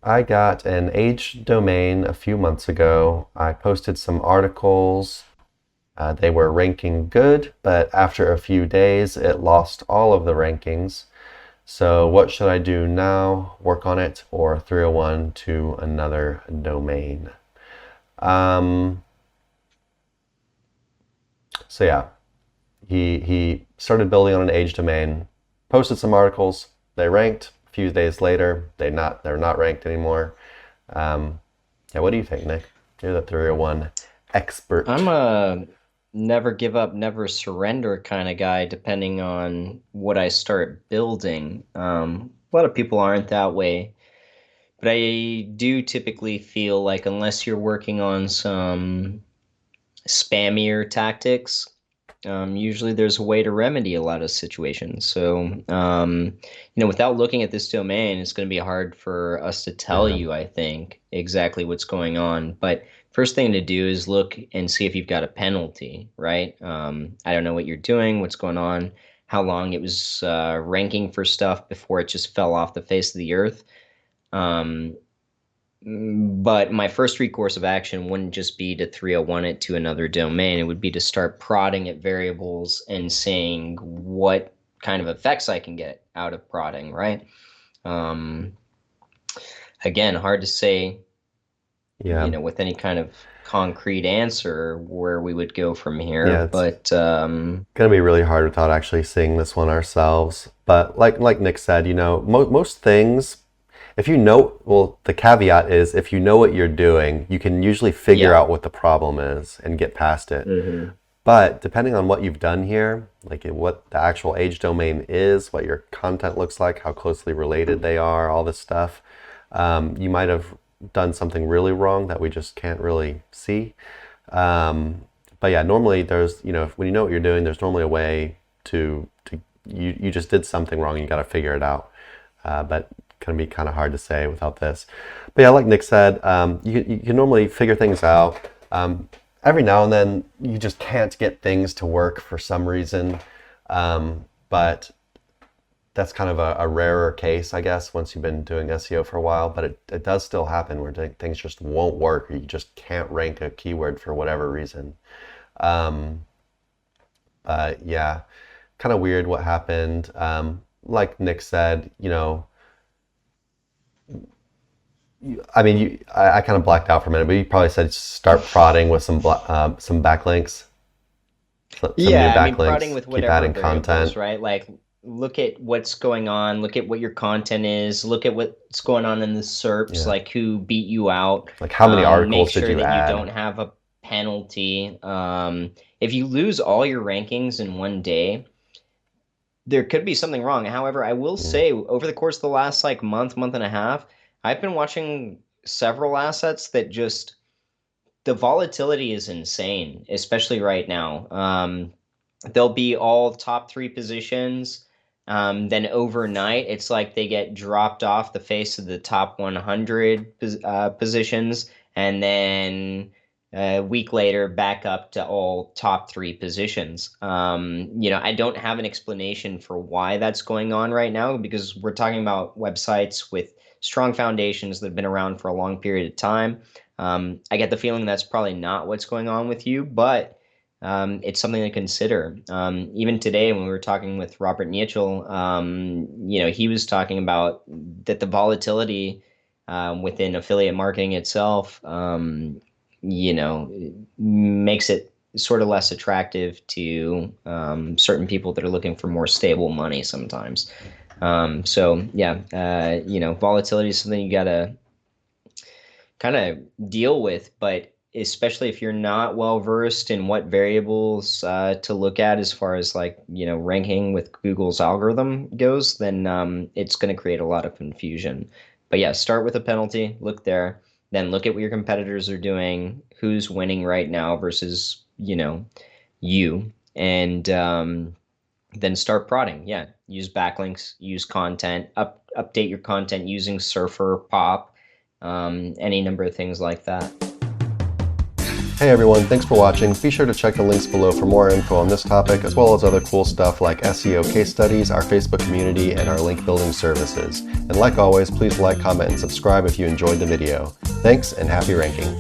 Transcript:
I got an aged domain a few months ago. I posted some articles. They were ranking good, but after a few days, it lost all of the rankings. So what should I do now? Work on it or 301 to another domain? Um, so yeah, he started building on an age domain, posted some articles. They ranked. A few days later, they're not ranked anymore. Um, yeah, what do you think, Nick? You're the 301 I'm expert. a never give up, never surrender kind of guy, depending on what I start building. A lot of people aren't that way, but I do typically feel like unless you're working on some spammier tactics, usually there's a way to remedy a lot of situations. Without looking at this domain, it's going to be hard for us to tell Yeah. you, I think, exactly what's going on. But first thing to do is look and see if you've got a penalty, right? I don't know what you're doing, what's going on, how long it was ranking for stuff before it just fell off the face of the earth. Um, but my first recourse of action wouldn't just be to 301 it to another domain. It would be to start prodding at variables and seeing what kind of effects I can get out of prodding, right? Um, Again, hard to say, Yeah. with any kind of concrete answer where we would go from here. Yeah, it's But gonna be really hard without actually seeing this one ourselves. But like Nick said, most things, if you know, well, the caveat is if you know what you're doing, you can usually figure yeah. out what the problem is and get past it. Hmm. But depending on what you've done here, like what the actual age domain is, what your content looks like, how closely related they are, all this stuff, you might have done something really wrong that we just can't really see. Um, but yeah, normally there's, when you know what you're doing, there's normally a way to you just did something wrong. You got to figure it out. But can be kind of hard to say without this. But yeah, like Nick said, you can normally figure things out. Every now and then, you just can't get things to work for some reason. But that's kind of a rarer case, I guess, once you've been doing SEO for a while. But it does still happen where things just won't work, or you just can't rank a keyword for whatever reason. Um, yeah, kind of weird what happened. Like Nick said, I mean, I kind of blacked out for a minute, but you probably said start prodding with some backlinks, some new Yeah, I mean, prodding backlinks, with keep whatever adding content. variables, right? Like, look at what's going on, look at what your content is, look at what's going on in the SERPs, Yeah. like who beat you out. Like how many Make articles did sure you that you add? don't have a penalty. If you lose all your rankings in one day, there could be something wrong. However, I will Mm, say over the course of the last like month and a half, I've been watching several assets that just the volatility is insane, especially right now. They'll be all top three positions. Then overnight, it's like they get dropped off the face of the top 100 positions, and then a week later, back up to all top three positions. I don't have an explanation for why that's going on right now because we're talking about websites with strong foundations that have been around for a long period of time. I get the feeling that's probably not what's going on with you, but it's something to consider. Even today, when we were talking with Robert Niechel, he was talking about that the volatility within affiliate marketing itself, makes it sort of less attractive to certain people that are looking for more stable money sometimes. Volatility is something you gotta kind of deal with, but especially if you're not well versed in what variables to look at as far as like ranking with Google's algorithm goes, then it's going to create a lot of confusion. But yeah, start with a penalty, look there, then look at what your competitors are doing, who's winning right now versus you, and then start prodding. Yeah, use backlinks, use content, update your content using Surfer, Pop, any number of things like that. Hey everyone, thanks for watching. Be sure to check the links below for more info on this topic, as well as other cool stuff like SEO case studies, our Facebook community, and our link building services. And like always, please like, comment, and subscribe if you enjoyed the video. Thanks, and happy ranking.